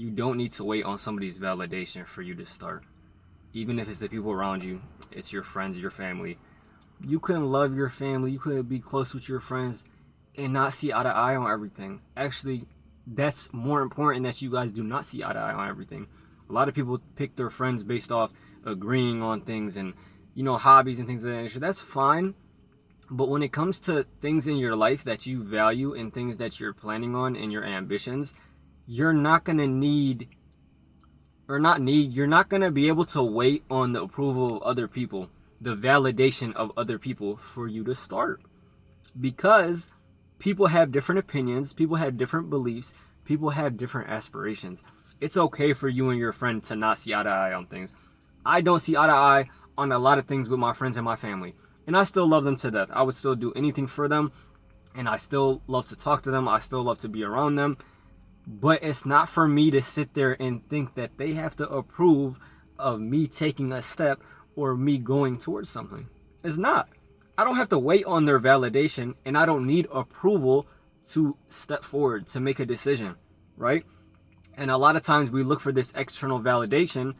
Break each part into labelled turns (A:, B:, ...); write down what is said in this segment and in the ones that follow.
A: You don't need to wait on somebody's validation for you to start. Even if it's the people around you, it's your friends, your family. You couldn't love your family, you couldn't be close with your friends and not see eye to eye on everything. Actually, that's more important, that you guys do not see eye to eye on everything. A lot of people pick their friends based off agreeing on things and, hobbies and things of that nature. That's fine. But when it comes to things in your life that you value and things that you're planning on and your ambitions, you're not going to you're not going to be able to wait on the approval of other people, the validation of other people for you to start. Because people have different opinions, people have different beliefs, people have different aspirations. It's okay for you and your friend to not see eye to eye on things. I don't see eye to eye on a lot of things with my friends and my family. And I still love them to death. I would still do anything for them. And I still love to talk to them. I still love to be around them. But it's not for me to sit there and think that they have to approve of me taking a step or me going towards something. It's not. I don't have to wait on their validation, and I don't need approval to step forward, to make a decision, right? And a lot of times we look for this external validation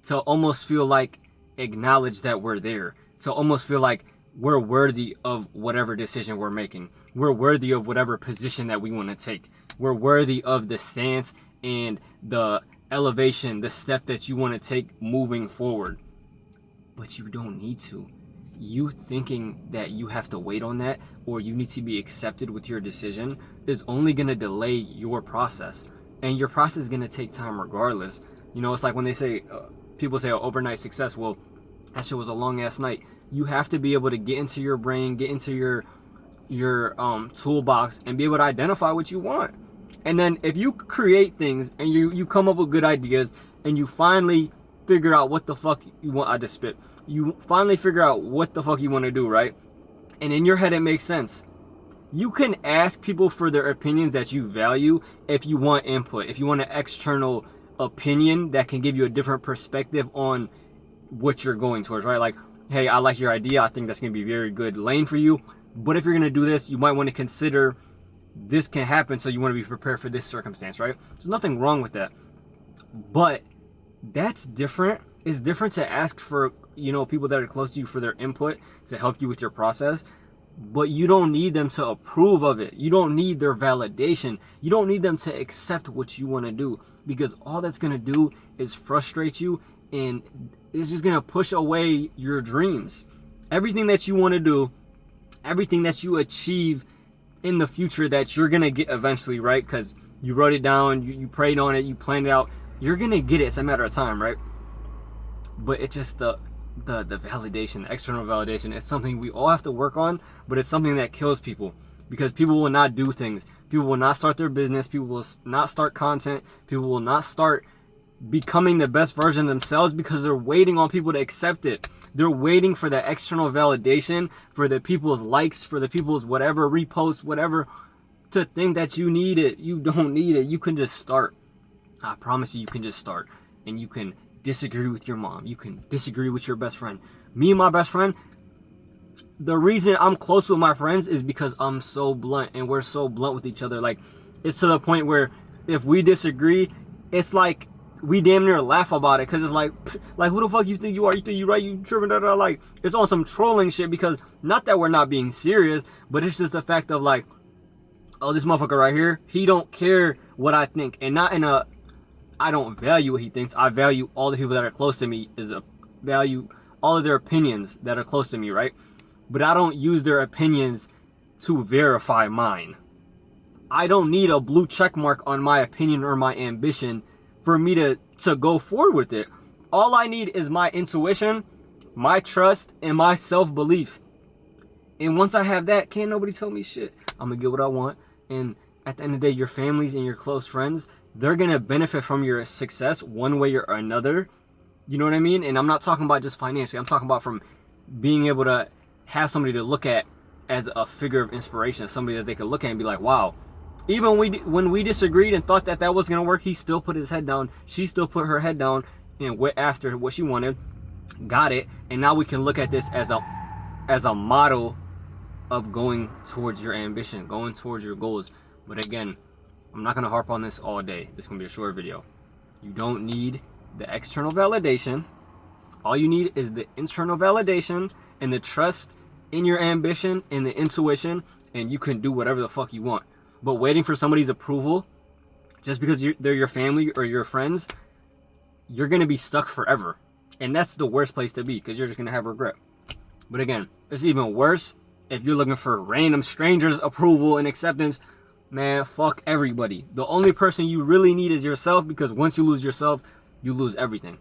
A: to almost feel like acknowledge that we're there, to almost feel like we're worthy of whatever decision we're making. We're worthy of whatever position that we want to take. We're worthy of the stance and the elevation, the step that you want to take moving forward. But you don't need to. You thinking that you have to wait on that or you need to be accepted with your decision is only going to delay your process. And your process is going to take time regardless. It's like when they say, people say overnight success. Well, that shit was a long ass night. You have to be able to get into your brain, get into your toolbox and be able to identify what you want. And then if you create things and you come up with good ideas and you finally figure out what the fuck you want, I just spit. You finally figure out what the fuck you want to do, right? And in your head it makes sense. You can ask people for their opinions that you value if you want input, if you want an external opinion that can give you a different perspective on what you're going towards, right? Like, hey, I like your idea. I think that's going to be a very good lane for you. But if you're going to do this, you might want to consider this can happen, so you want to be prepared for this circumstance, right? There's nothing wrong with that. But that's different. It's different to ask for, people that are close to you for their input to help you with your process. But you don't need them to approve of it. You don't need their validation. You don't need them to accept what you want to do, because all that's going to do is frustrate you, and it's just going to push away your dreams. Everything that you want to do, everything that you achieve in the future that you're going to get eventually, right? Because you wrote it down, you prayed on it, you planned it out. You're going to get it. It's a matter of time, right? But it's just the validation, the external validation. It's something we all have to work on, but it's something that kills people, because people will not do things. People will not start their business. People will not start content. People will not start becoming the best version of themselves because they're waiting on people to accept it. They're waiting for the external validation, for the people's likes, for the people's whatever, reposts, whatever, to think that you need it. You don't need it. You can just start. I promise you can just start. And you can disagree with your mom. You can disagree with your best friend. Me and my best friend, the reason I'm close with my friends is because I'm so blunt and we're so blunt with each other. Like, it's to the point where if we disagree, it's like we damn near laugh about it, because it's like who the fuck you think you are? You think you right? You tripping? Like, it's on some trolling shit, because not that we're not being serious, but it's just the fact of like, oh, this motherfucker right here, he don't care what I think, and not in a I don't value what he thinks. I value all the people that are close to me, value all of their opinions that are close to me, right? But I don't use their opinions to verify mine. I don't need a blue check mark on my opinion or my ambition for me to go forward with it. All I need is my intuition, my trust, and my self-belief. And once I have that, can't nobody tell me shit. I'm gonna get what I want. And at the end of the day, your families and your close friends, they're gonna benefit from your success one way or another. You know what I mean? And I'm not talking about just financially. I'm talking about from being able to have somebody to look at as a figure of inspiration, somebody that they could look at and be like, wow. Even when we disagreed and thought that was going to work, he still put his head down. She still put her head down and went after what she wanted, got it. And now we can look at this as a model of going towards your ambition, going towards your goals. But again, I'm not going to harp on this all day. This is going to be a short video. You don't need the external validation. All you need is the internal validation and the trust in your ambition and the intuition, and you can do whatever the fuck you want. But waiting for somebody's approval just because they're your family or your friends, you're going to be stuck forever. And that's the worst place to be, because you're just going to have regret. But again, it's even worse if you're looking for random strangers' approval and acceptance. Man, fuck everybody. The only person you really need is yourself, because once you lose yourself, you lose everything.